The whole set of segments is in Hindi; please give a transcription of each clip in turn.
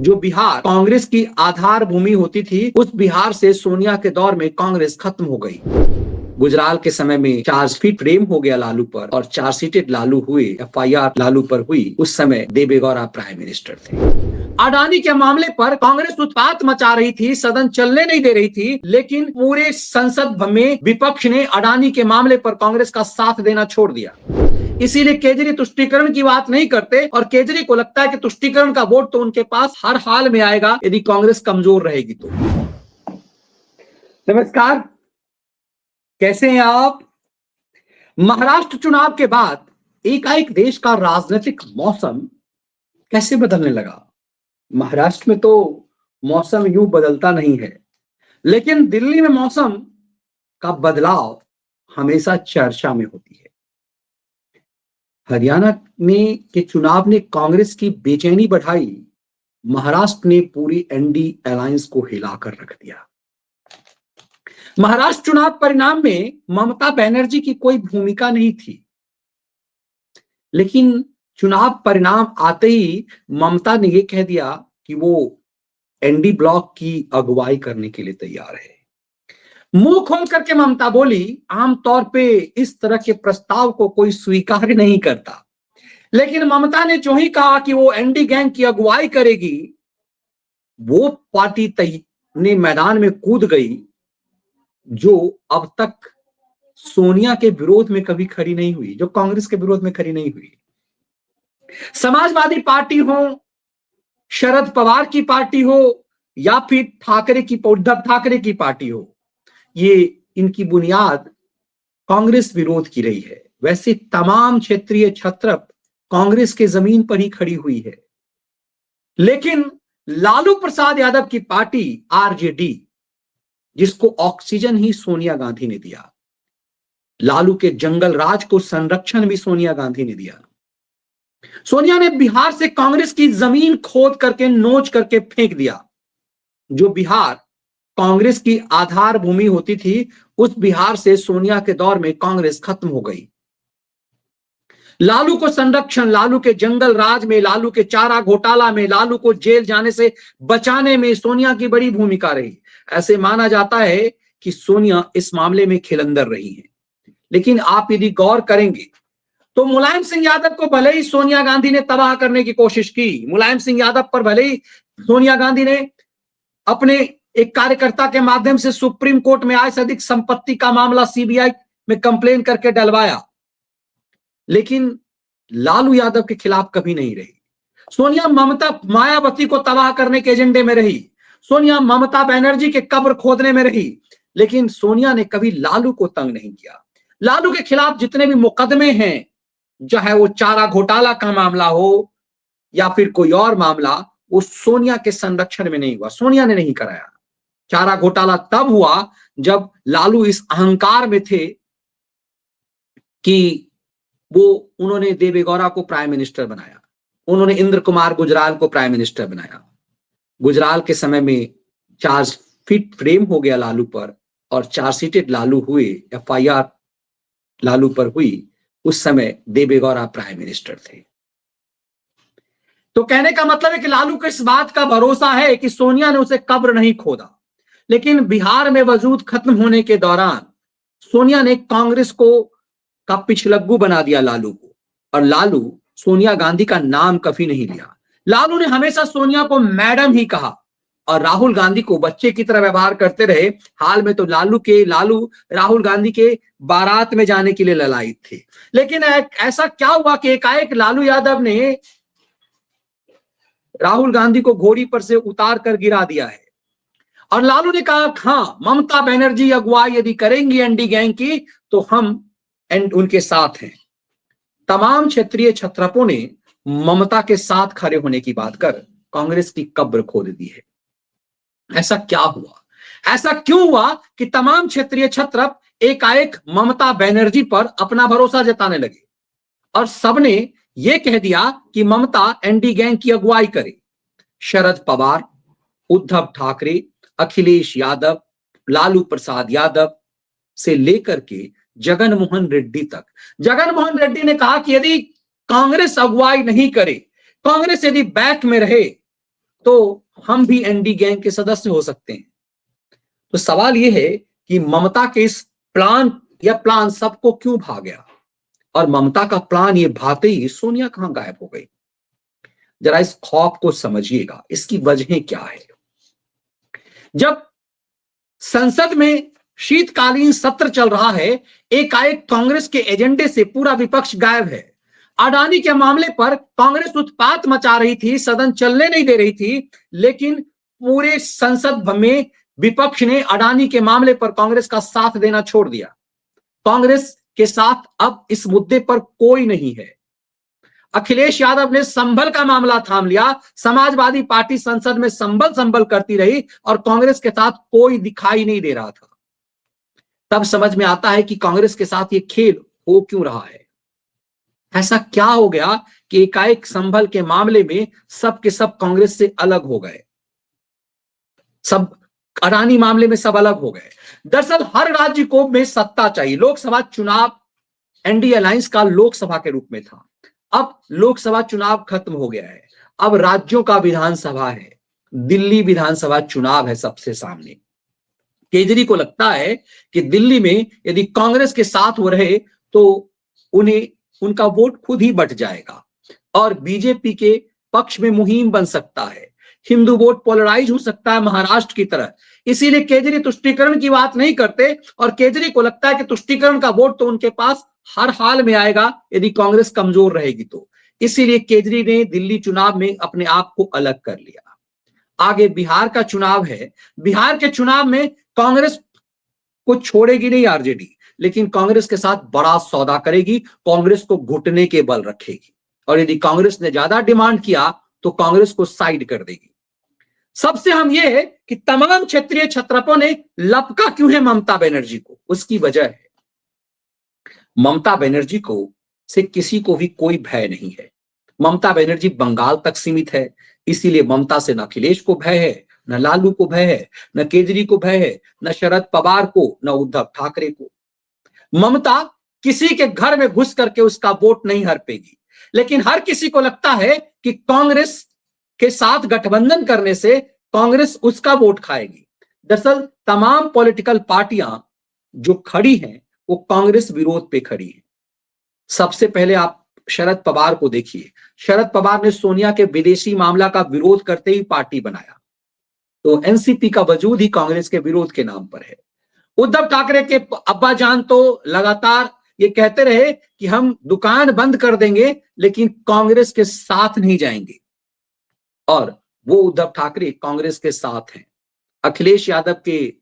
जो बिहार कांग्रेस की आधार भूमि होती थी, उस बिहार से सोनिया के दौर में कांग्रेस खत्म हो गई। गुजराल के समय में चार्जशीट फ्रेम हो गया लालू पर और चार्जशीटेड लालू हुए, एफआईआर लालू पर हुई। उस समय देवेगौड़ा प्राइम मिनिस्टर थे। अडानी के मामले पर कांग्रेस उत्पात मचा रही थी, सदन चलने नहीं दे रही थी, लेकिन पूरे संसद में विपक्ष ने अडानी के मामले पर कांग्रेस का साथ देना छोड़ दिया। इसीलिए केजरी तुष्टीकरण की बात नहीं करते और केजरी को लगता है कि तुष्टीकरण का वोट तो उनके पास हर हाल में आएगा यदि कांग्रेस कमजोर रहेगी तो। नमस्कार, कैसे हैं आप? महाराष्ट्र चुनाव के बाद एकाएक देश का राजनीतिक मौसम कैसे बदलने लगा? महाराष्ट्र में तो मौसम यूं बदलता नहीं है, लेकिन दिल्ली में मौसम का बदलाव हमेशा चर्चा में होती है। हरियाणा में के चुनाव ने कांग्रेस की बेचैनी बढ़ाई, महाराष्ट्र ने पूरी एनडी अलायंस को हिलाकर रख दिया। महाराष्ट्र चुनाव परिणाम में ममता बनर्जी की कोई भूमिका नहीं थी, लेकिन चुनाव परिणाम आते ही ममता ने यह कह दिया कि वो एनडी ब्लॉक की अगुवाई करने के लिए तैयार है। मुंह खोल करके ममता बोली, आमतौर पे इस तरह के प्रस्ताव को कोई स्वीकार नहीं करता, लेकिन ममता ने जो ही कहा कि वो एनडी गैंग की अगुवाई करेगी, वो पार्टी ने मैदान में कूद गई जो अब तक सोनिया के विरोध में कभी खड़ी नहीं हुई, जो कांग्रेस के विरोध में खड़ी नहीं हुई। समाजवादी पार्टी हो, शरद पवार की पार्टी हो या फिर उद्धव ठाकरे की पार्टी हो, ये इनकी बुनियाद कांग्रेस विरोध की रही है। वैसे तमाम क्षेत्रीय छत्रप कांग्रेस के जमीन पर ही खड़ी हुई है, लेकिन लालू प्रसाद यादव की पार्टी आरजेडी, जिसको ऑक्सीजन ही सोनिया गांधी ने दिया, लालू के जंगल राज को संरक्षण भी सोनिया गांधी ने दिया। सोनिया ने बिहार से कांग्रेस की जमीन खोद करके नोच करके फेंक दिया। जो बिहार कांग्रेस की आधार भूमि होती थी, उस बिहार से सोनिया के दौर में कांग्रेस खत्म हो गई। लालू को संरक्षण, लालू के जंगल राज में, लालू के चारा घोटाला में, लालू को जेल जाने से बचाने में सोनिया की बड़ी भूमिका रही। ऐसे माना जाता है कि सोनिया इस मामले में खिलंदर रही है। लेकिन आप यदि गौर करेंगे तो मुलायम सिंह यादव को भले ही सोनिया गांधी ने तबाह करने की कोशिश की, मुलायम सिंह यादव पर भले ही सोनिया गांधी ने अपने एक कार्यकर्ता के माध्यम से सुप्रीम कोर्ट में आय से अधिक संपत्ति का मामला सीबीआई में कंप्लेन करके डलवाया, लेकिन लालू यादव के खिलाफ कभी नहीं रही। सोनिया मायावती को तबाह करने के एजेंडे में रही, सोनिया ममता बनर्जी के कब्र खोदने में रही, लेकिन सोनिया ने कभी लालू को तंग नहीं किया। लालू के खिलाफ जितने भी मुकदमे हैं, चाहे वो चारा घोटाला का मामला हो या फिर कोई और मामला, वो सोनिया के संरक्षण में नहीं हुआ, सोनिया ने नहीं कराया। चारा घोटाला तब हुआ जब लालू इस अहंकार में थे कि उन्होंने देवेगौड़ा को प्राइम मिनिस्टर बनाया, उन्होंने इंद्र कुमार गुजराल को प्राइम मिनिस्टर बनाया। गुजराल के समय में चार्जशीट फ्रेम हो गया लालू पर और चार्जशीटेड लालू हुए, एफआईआर लालू पर हुई। उस समय देवेगौड़ा प्राइम मिनिस्टर थे। तो कहने का मतलब है कि लालू को इस बात का भरोसा है कि सोनिया ने उसे कब्र नहीं खोदा, लेकिन बिहार में वजूद खत्म होने के दौरान सोनिया ने कांग्रेस का पिछलग्गू बना दिया लालू को, और लालू सोनिया गांधी का नाम कभी नहीं लिया। लालू ने हमेशा सोनिया को मैडम ही कहा और राहुल गांधी को बच्चे की तरह व्यवहार करते रहे। हाल में तो लालू राहुल गांधी के बारात में जाने के लिए ललायित थे। लेकिन ऐसा क्या हुआ कि एकाएक लालू यादव ने राहुल गांधी को घोड़ी पर से उतार कर गिरा दिया है और लालू ने कहा, हाँ, ममता बनर्जी अगुवाई यदि करेंगी एनडी गैंग की तो हम उनके साथ हैं। तमाम क्षेत्रीय छत्रपों ने ममता के साथ खड़े होने की बात कर कांग्रेस की कब्र खोद दी है। ऐसा क्या हुआ, ऐसा क्यों हुआ कि तमाम क्षेत्रीय छत्रप एकाएक ममता बनर्जी पर अपना भरोसा जताने लगे और सबने यह कह दिया कि ममता एनडी गैंग की अगुवाई करे। शरद पवार, उद्धव ठाकरे, अखिलेश यादव, लालू प्रसाद यादव से लेकर के जगन मोहन रेड्डी तक। जगन मोहन रेड्डी ने कहा कि यदि कांग्रेस अगुवाई नहीं करे, कांग्रेस यदि बैक में रहे तो हम भी एनडी गैंग के सदस्य हो सकते हैं। तो सवाल यह है कि ममता के इस प्लान सबको क्यों भा गया, और ममता का प्लान ये भाते ही सोनिया कहां गायब हो गई? जरा इस खौफ को समझिएगा, इसकी वजहें क्या है। जब संसद में शीतकालीन सत्र चल रहा है, एकाएक कांग्रेस के एजेंडे से पूरा विपक्ष गायब है। अडानी के मामले पर कांग्रेस उत्पात मचा रही थी, सदन चलने नहीं दे रही थी, लेकिन पूरे संसद में विपक्ष ने अडानी के मामले पर कांग्रेस का साथ देना छोड़ दिया। कांग्रेस के साथ अब इस मुद्दे पर कोई नहीं है। अखिलेश यादव ने संभल का मामला थाम लिया, समाजवादी पार्टी संसद में संभल करती रही और कांग्रेस के साथ कोई दिखाई नहीं दे रहा था। तब समझ में आता है कि कांग्रेस के साथ ये खेल हो क्यों रहा है। ऐसा क्या हो गया कि एकाएक संभल के मामले में सब के सब कांग्रेस से अलग हो गए, सब अडानी मामले में सब अलग हो गए। दरअसल हर राज्य को में सत्ता चाहिए। लोकसभा चुनाव एनडीए अलायंस का लोकसभा के रूप में था, अब लोकसभा चुनाव खत्म हो गया है, अब राज्यों का विधानसभा है। दिल्ली विधानसभा चुनाव है सबसे सामने। केजरी को लगता है कि दिल्ली में यदि कांग्रेस के साथ वो रहे तो उन्हें उनका वोट खुद ही बट जाएगा और बीजेपी के पक्ष में मुहिम बन सकता है, हिंदू वोट पोलराइज हो सकता है महाराष्ट्र की तरह। इसीलिए केजरी तुष्टीकरण की बात नहीं करते और केजरी को लगता है कि तुष्टीकरण का वोट तो उनके पास हर हाल में आएगा यदि कांग्रेस कमजोर रहेगी तो। इसीलिए केजरी ने दिल्ली चुनाव में अपने आप को अलग कर लिया। आगे बिहार का चुनाव है। बिहार के चुनाव में कांग्रेस को छोड़ेगी नहीं आरजेडी, लेकिन कांग्रेस के साथ बड़ा सौदा करेगी, कांग्रेस को घुटने के बल रखेगी और यदि कांग्रेस ने ज्यादा डिमांड किया तो कांग्रेस को साइड कर देगी। सबसे हम ये है कि तमाम क्षेत्रीय छत्रपों ने लपका क्यों है ममता बनर्जी को, उसकी वजह है ममता बनर्जी को से किसी को भी कोई भय नहीं है। ममता बनर्जी बंगाल तक सीमित है, इसीलिए ममता से न अखिलेश को भय है, न लालू को भय है, न केजरी को भय है, न शरद पवार को, न उद्धव ठाकरे को। ममता किसी के घर में घुस करके उसका वोट नहीं हड़पेगी, लेकिन हर किसी को लगता है कि कांग्रेस के साथ गठबंधन करने से कांग्रेस उसका वोट खाएगी। दरअसल तमाम पॉलिटिकल पार्टियां जो खड़ी हैं वो कांग्रेस विरोध पे खड़ी है। सबसे पहले आप शरद पवार को देखिए। शरद पवार ने सोनिया के विदेशी मामला का विरोध करते ही पार्टी बनाया, तो एनसीपी का वजूद ही कांग्रेस के विरोध के नाम पर है। उद्धव ठाकरे के अब्बा जान तो लगातार ये कहते रहे कि हम दुकान बंद कर देंगे लेकिन कांग्रेस के साथ नहीं जाएंगे, और वो उद्धव ठाकरे कांग्रेस के साथ हैं। अखिलेश यादव के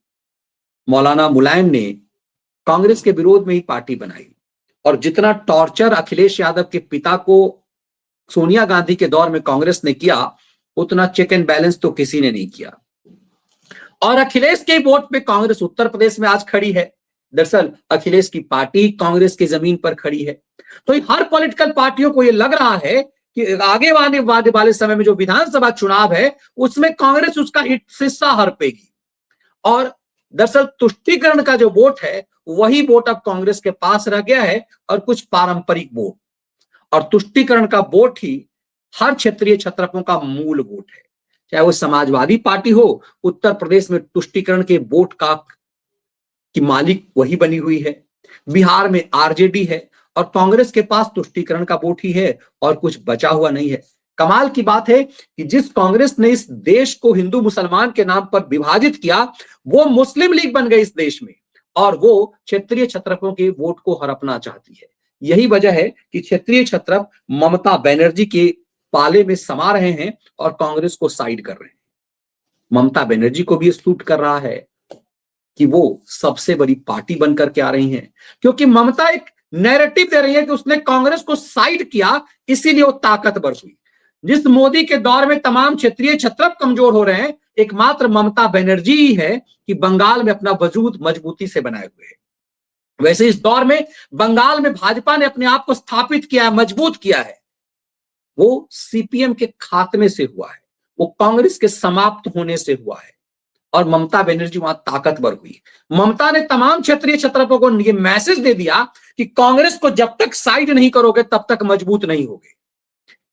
मौलाना मुलायम ने कांग्रेस के विरोध में ही पार्टी बनाई, और जितना टॉर्चर अखिलेश यादव के पिता को सोनिया गांधी के दौर में कांग्रेस ने किया उतना चेक एंड बैलेंस तो किसी ने नहीं किया। और अखिलेश के वोट पे कांग्रेस उत्तर प्रदेश में आज खड़ी है। दरअसल अखिलेश की पार्टी कांग्रेस की जमीन पर खड़ी है। तो हर पॉलिटिकल पार्टियों को यह लग रहा है कि आगे वाले समय में जो विधानसभा चुनाव है उसमें कांग्रेस उसका हिस्सा हड़पेगी, और दरअसल तुष्टीकरण का जो वोट है वही वोट अब कांग्रेस के पास रह गया है और कुछ पारंपरिक वोट, और तुष्टीकरण का वोट ही हर क्षेत्रीय छत्रपों का मूल वोट है। चाहे वो समाजवादी पार्टी हो, उत्तर प्रदेश में तुष्टीकरण के वोट का की मालिक वही बनी हुई है, बिहार में आरजेडी है और कांग्रेस के पास तुष्टीकरण का वोट ही है और कुछ बचा हुआ नहीं है। कमाल की बात है कि जिस कांग्रेस ने इस देश को हिंदू मुसलमान के नाम पर विभाजित किया वो मुस्लिम लीग बन गई इस देश में, और वो क्षेत्रीय छत्रपों के वोट को हड़पना चाहती है। यही वजह है कि क्षेत्रीय छत्रप ममता बनर्जी के पाले में समा रहे हैं और कांग्रेस को साइड कर रहे हैं। ममता बनर्जी को भी सूट कर रहा है कि वो सबसे बड़ी पार्टी बनकर के आ रही हैं, क्योंकि ममता एक नैरेटिव दे रही है कि उसने कांग्रेस को साइड किया इसीलिए वो ताकतवर हुई। जिस मोदी के दौर में तमाम क्षेत्रीय छत्रप कमजोर हो रहे हैं, एकमात्र ममता बनर्जी ही है कि बंगाल में अपना वजूद मजबूती से बनाए हुए है। वैसे इस दौर में बंगाल में भाजपा ने अपने आप को स्थापित किया है, मजबूत किया है, वो सीपीएम के खात्मे से हुआ है, वो कांग्रेस के समाप्त होने से हुआ है, और ममता बनर्जी वहां ताकतवर हुई। ममता ने तमाम क्षेत्रीय छत्रपों को यह मैसेज दे दिया कि कांग्रेस को जब तक साइड नहीं करोगे तब तक मजबूत नहीं होगे।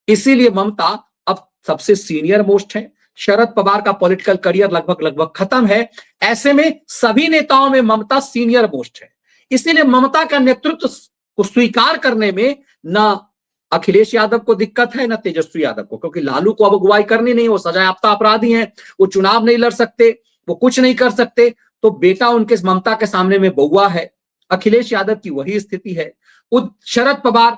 इसीलिए ममता अब सबसे सीनियर मोस्ट है, शरद पवार का पॉलिटिकल करियर लगभग लगभग खत्म है। ऐसे में सभी नेताओं में ममता सीनियर मोस्ट है, इसीलिए ममता का नेतृत्व को स्वीकार करने में ना अखिलेश यादव को दिक्कत है, ना तेजस्वी यादव को, क्योंकि लालू को अब अगुवाई करनी नहीं, वो सजायाफ्ता अपराधी हैं, वो चुनाव नहीं लड़ सकते, वो कुछ नहीं कर सकते। तो बेटा उनके ममता के सामने में बउआ है। अखिलेश यादव की वही स्थिति है। शरद पवार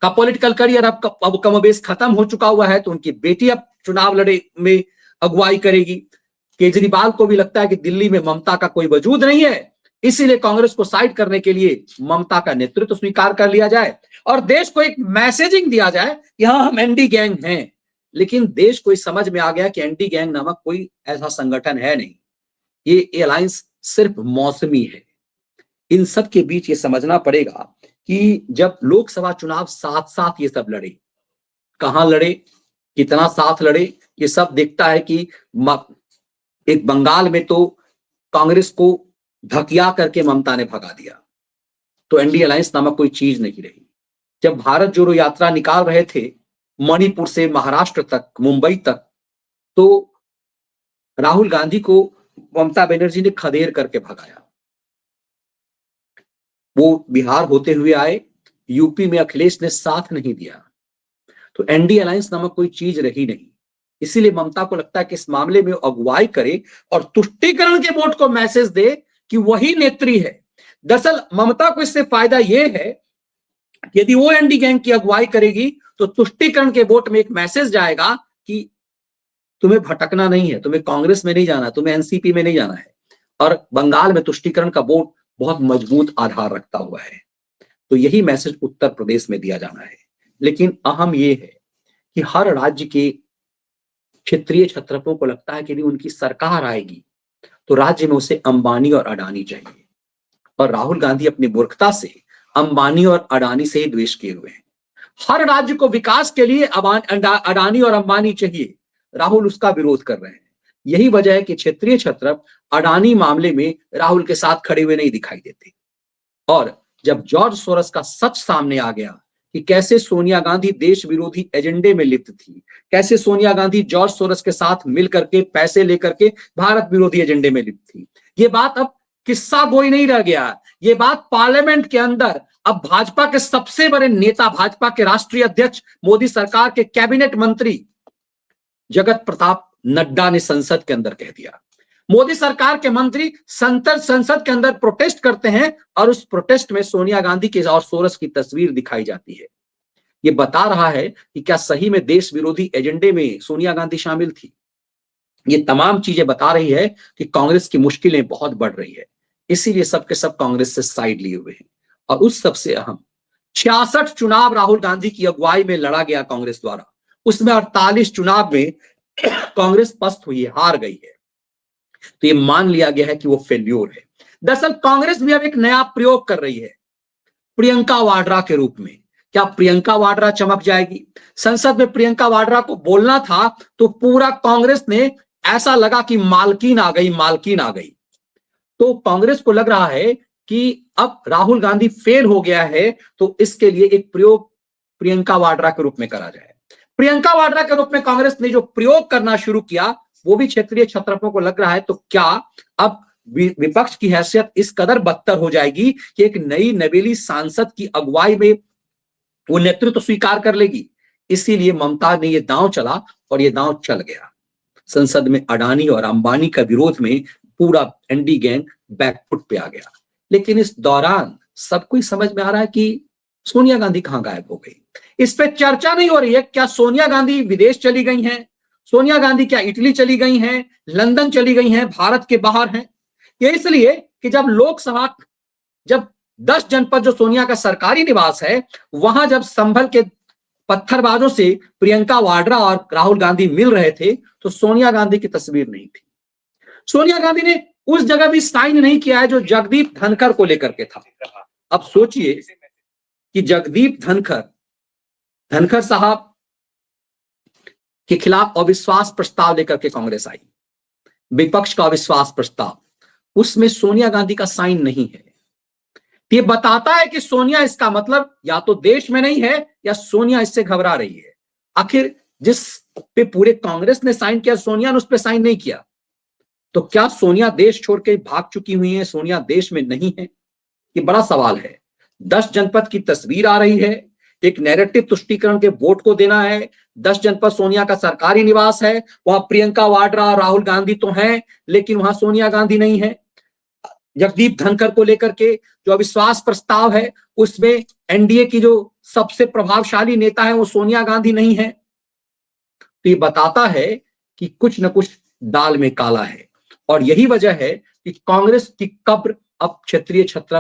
का पॉलिटिकल करियर अब कमोबेश खत्म हो चुका हुआ है, तो उनकी बेटी अब चुनाव लड़े में अगुवाई करेगी। केजरीवाल को भी लगता है कि दिल्ली में ममता का कोई वजूद नहीं है, इसीलिए कांग्रेस को साइड करने के लिए ममता का नेतृत्व स्वीकार कर लिया जाए और देश को एक मैसेजिंग दिया जाए कि हाँ हम एंटी गैंग हैं। लेकिन देश को इस समझ में आ गया कि एंटी गैंग नामक कोई ऐसा संगठन है नहीं, ये अलायंस सिर्फ मौसमी है। इन सब के बीच ये समझना पड़ेगा कि जब लोकसभा चुनाव साथ साथ ये सब लड़े, कहां लड़े, कितना साथ लड़े, ये सब दिखता है कि एक बंगाल में तो कांग्रेस को धकिया करके ममता ने भगा दिया, तो एनडीए अलायंस नामक कोई चीज नहीं रही। जब भारत जोड़ो यात्रा निकाल रहे थे मणिपुर से महाराष्ट्र तक, मुंबई तक, तो राहुल गांधी को ममता बनर्जी ने खदेड़ करके भगाया। वो बिहार होते हुए आए, यूपी में अखिलेश ने साथ नहीं दिया, तो एनडीए अलायंस नामक कोई चीज रही नहीं। इसीलिए ममता को लगता है कि इस मामले में अगुवाई करे और तुष्टीकरण के वोट को मैसेज दे कि वही नेत्री है। दरअसल ममता को इससे फायदा यह है कि यदि वो एंटी गैंग की अगुवाई करेगी तो तुष्टीकरण के वोट में एक मैसेज जाएगा कि तुम्हें भटकना नहीं है, तुम्हें कांग्रेस में नहीं जाना, तुम्हें एनसीपी में नहीं जाना है। और बंगाल में तुष्टीकरण का वोट बहुत मजबूत आधार रखता हुआ है, तो यही मैसेज उत्तर प्रदेश में दिया जाना है। लेकिन अहम यह है कि हर राज्य के क्षेत्रीय छत्रपों को लगता है कि यदि उनकी सरकार आएगी तो राज्य में उसे अंबानी और अडानी चाहिए, और राहुल गांधी अपनी मूर्खता से अंबानी और अडानी से ही द्वेष किए हुए हैं। हर राज्य को विकास के लिए अडानी और अंबानी चाहिए, राहुल उसका विरोध कर रहे हैं। यही वजह है कि क्षेत्रीय छत्रप अडानी मामले में राहुल के साथ खड़े हुए नहीं दिखाई देते। और जब जॉर्ज सोरस का सच सामने आ गया कि कैसे सोनिया गांधी देश विरोधी एजेंडे में लिप्त थी, कैसे सोनिया गांधी जॉर्ज सोरस के साथ मिलकर के पैसे लेकर के भारत विरोधी एजेंडे में लिप्त थी, ये बात अब किस्सा गोई नहीं रह गया। ये बात पार्लियामेंट के अंदर अब भाजपा के सबसे बड़े नेता, भाजपा के राष्ट्रीय अध्यक्ष, मोदी सरकार के कैबिनेट मंत्री जगत प्रताप नड्डा ने संसद के अंदर कह दिया। मोदी सरकार के मंत्री संसद के अंदर प्रोटेस्ट करते हैं और उस प्रोटेस्ट में सोनिया गांधी के और सोरस की तस्वीर दिखाई जाती है। यह बता रहा है कि क्या सही में देश विरोधी एजेंडे में सोनिया गांधी शामिल थी। ये तमाम चीजें बता रही है कि कांग्रेस की मुश्किलें बहुत बढ़ रही है, इसीलिए सबके सब कांग्रेस से साइड लिए हुए हैं। और उस सबसे अहम 66 चुनाव राहुल गांधी की अगुवाई में लड़ा गया कांग्रेस द्वारा, उसमें 48 चुनाव में कांग्रेस पस्त हुई, हार गई है, तो ये मान लिया गया है कि वो फेल्योर है। दरअसल कांग्रेस भी अब एक नया प्रयोग कर रही है प्रियंका वाड्रा के रूप में। क्या प्रियंका वाड्रा चमक जाएगी? संसद में प्रियंका वाड्रा को बोलना था तो पूरा कांग्रेस ने ऐसा लगा कि मालकिन आ गई, मालकिन आ गई। तो कांग्रेस को लग रहा है कि अब राहुल गांधी फेल हो गया है, तो इसके लिए एक प्रयोग प्रियंका वाड्रा के रूप में करा जाए। प्रियंका वाड्रा के रूप में कांग्रेस ने जो प्रयोग करना शुरू किया वो भी क्षेत्रीय छत्रपों को लग रहा है, तो क्या अब विपक्ष की हैसियत इस कदर बदतर हो जाएगी कि एक नई नवेली सांसद की अगुवाई में वो नेतृत्व स्वीकार कर लेगी। इसीलिए ममता ने ये दांव चला और ये दांव चल गया। संसद में अडानी और अंबानी का विरोध में पूरा एनडी गैंग बैकफुट पे आ गया। लेकिन इस दौरान सबको ही समझ में आ रहा है कि सोनिया गांधी कहां गायब हो गई। इस पे चर्चा नहीं हो रही है। क्या सोनिया गांधी विदेश चली गई हैं? सोनिया गांधी क्या इटली चली गई हैं, लंदन चली गई हैं, भारत के बाहर हैं? ये इसलिए कि जब लोकसभा, जब 10 जनपद जो सोनिया का सरकारी निवास है, वहां जब संभल के पत्थरबाजों से प्रियंका वाड्रा और राहुल गांधी मिल रहे थे तो सोनिया गांधी की तस्वीर नहीं थी। सोनिया गांधी ने उस जगह भी साइन नहीं किया है जो जगदीप धनखड़ को लेकर के था। अब सोचिए कि जगदीप धनखड़ साहब के खिलाफ अविश्वास प्रस्ताव लेकर के कांग्रेस आई, विपक्ष का अविश्वास प्रस्ताव, उसमें सोनिया गांधी का साइन नहीं है। ये बताता है कि सोनिया, इसका मतलब या तो देश में नहीं है या सोनिया इससे घबरा रही है। आखिर जिस पे पूरे कांग्रेस ने साइन किया, सोनिया ने उस पर साइन नहीं किया। तो क्या सोनिया देश छोड़ के भाग चुकी हुई है, सोनिया देश में नहीं है? ये बड़ा सवाल है। 10 जनपद की तस्वीर आ रही है, एक नैरेटिव तुष्टीकरण के वोट को देना है। 10 जनपद सोनिया का सरकारी निवास है, वहां प्रियंका वाड्रा, राहुल गांधी तो हैं, लेकिन वहां सोनिया गांधी नहीं है। जगदीप धनखड़ को लेकर के जो अविश्वास प्रस्ताव है, उसमें एनडीए की जो सबसे प्रभावशाली नेता है वो सोनिया गांधी नहीं है। तो ये बताता है कि कुछ न कुछ दाल में काला है, और यही वजह है कि कांग्रेस की कब्र अब क्षेत्रीय छत्र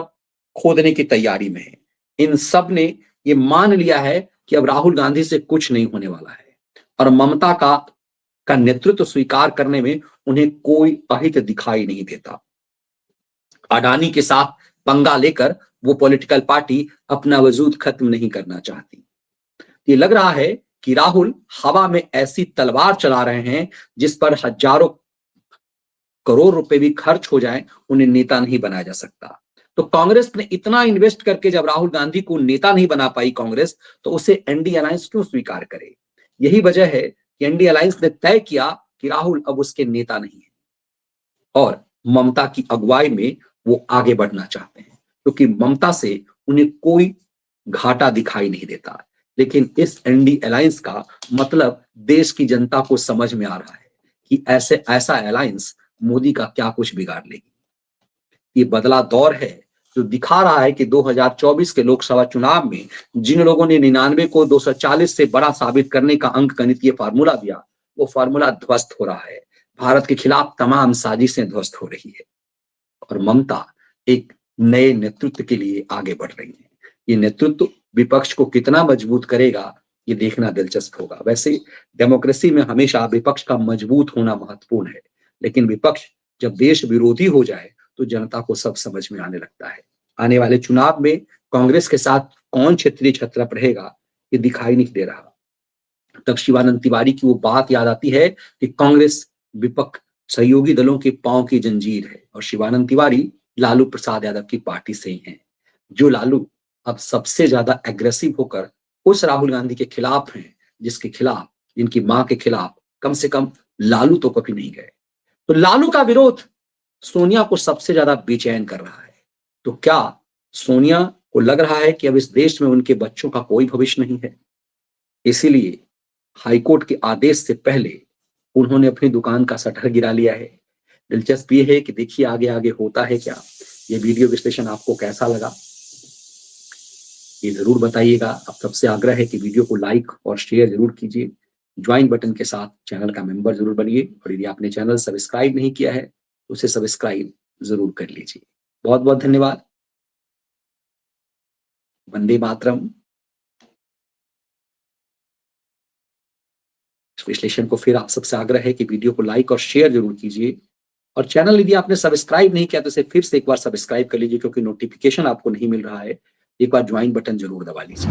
खोदने की तैयारी में है। इन सब ने ये मान लिया है कि अब राहुल गांधी से कुछ नहीं होने वाला है, और ममता का नेतृत्व स्वीकार करने में उन्हें कोई अहित दिखाई नहीं देता। अडानी के साथ पंगा लेकर वो पॉलिटिकल पार्टी अपना वजूद खत्म नहीं करना चाहती। ये लग रहा है कि राहुल हवा में ऐसी तलवार चला रहे हैं जिस पर हजारों करोड़ रुपए भी खर्च हो जाएं, उन्हें नेता नहीं बनाया जा सकता। तो कांग्रेस ने इतना इन्वेस्ट करके जब राहुल गांधी को नेता नहीं बना पाई कांग्रेस, तो उसे एनडी अलायंस क्यों स्वीकार करे? यही वजह है कि एनडी अलायंस ने तय किया कि राहुल अब उसके नेता नहीं है, और ममता की अगुवाई में वो आगे बढ़ना चाहते हैं, क्योंकि ममता से उन्हें कोई घाटा दिखाई नहीं देता। लेकिन इस एनडी अलायंस का मतलब देश की जनता को समझ में आ रहा है कि ऐसा अलायंस मोदी का क्या कुछ बिगाड़ लेगी। ये बदला दौर है जो दिखा रहा है कि 2024 के लोकसभा चुनाव में जिन लोगों ने 99 को 240 से बड़ा साबित करने का अंकगणितीय फार्मूला दिया, वो फार्मूला ध्वस्त हो रहा है। भारत के खिलाफ तमाम साजिशें ध्वस्त हो रही है, और ममता एक नए नेतृत्व के लिए आगे बढ़ रही है। ये नेतृत्व विपक्ष को कितना मजबूत करेगा, ये देखना दिलचस्प होगा। वैसे डेमोक्रेसी में हमेशा विपक्ष का मजबूत होना महत्वपूर्ण है, लेकिन विपक्ष जब देश विरोधी हो जाए तो जनता को सब समझ में आने लगता है। आने वाले चुनाव में कांग्रेस के साथ कौन क्षेत्रीय छत्रप रहेगा, ये दिखाई नहीं दे रहा। तब शिवानंद तिवारी की वो बात याद आती है कि कांग्रेस विपक्ष सहयोगी दलों के पांव की जंजीर है, और शिवानंद तिवारी लालू प्रसाद यादव की पार्टी से ही हैं, जो लालू अब सबसे ज्यादा एग्रेसिव होकर उस राहुल गांधी के खिलाफ हैं जिसके खिलाफ, जिनकी मां के खिलाफ कम से कम लालू तो कभी नहीं गए। तो लालू का विरोध सोनिया को सबसे ज्यादा बेचैन कर रहा है। तो क्या सोनिया को लग रहा है कि अब इस देश में उनके बच्चों का कोई भविष्य नहीं है? इसीलिए हाईकोर्ट के आदेश से पहले उन्होंने अपनी दुकान का शटर गिरा लिया है। दिलचस्प ये है कि देखिए आगे आगे होता है क्या। ये वीडियो विश्लेषण आपको कैसा लगा, ये जरूर बताइएगा। अब सबसे आग्रह है कि वीडियो को लाइक और शेयर जरूर कीजिए। ज्वाइन बटन के साथ चैनल का मेंबर जरूर बनिए, और यदि आपने चैनल सब्सक्राइब नहीं किया है तो उसे सब्सक्राइब जरूर कर लीजिए। बहुत बहुत धन्यवाद। वंदे मातरम। इस विश्लेषण को फिर आप सबसे आग्रह है कि वीडियो को लाइक और शेयर जरूर कीजिए, और चैनल यदि आपने सब्सक्राइब नहीं किया तो इसे फिर से एक बार सब्सक्राइब कर लीजिए, क्योंकि नोटिफिकेशन आपको नहीं मिल रहा है। एक बार ज्वाइन बटन जरूर दबा लीजिए।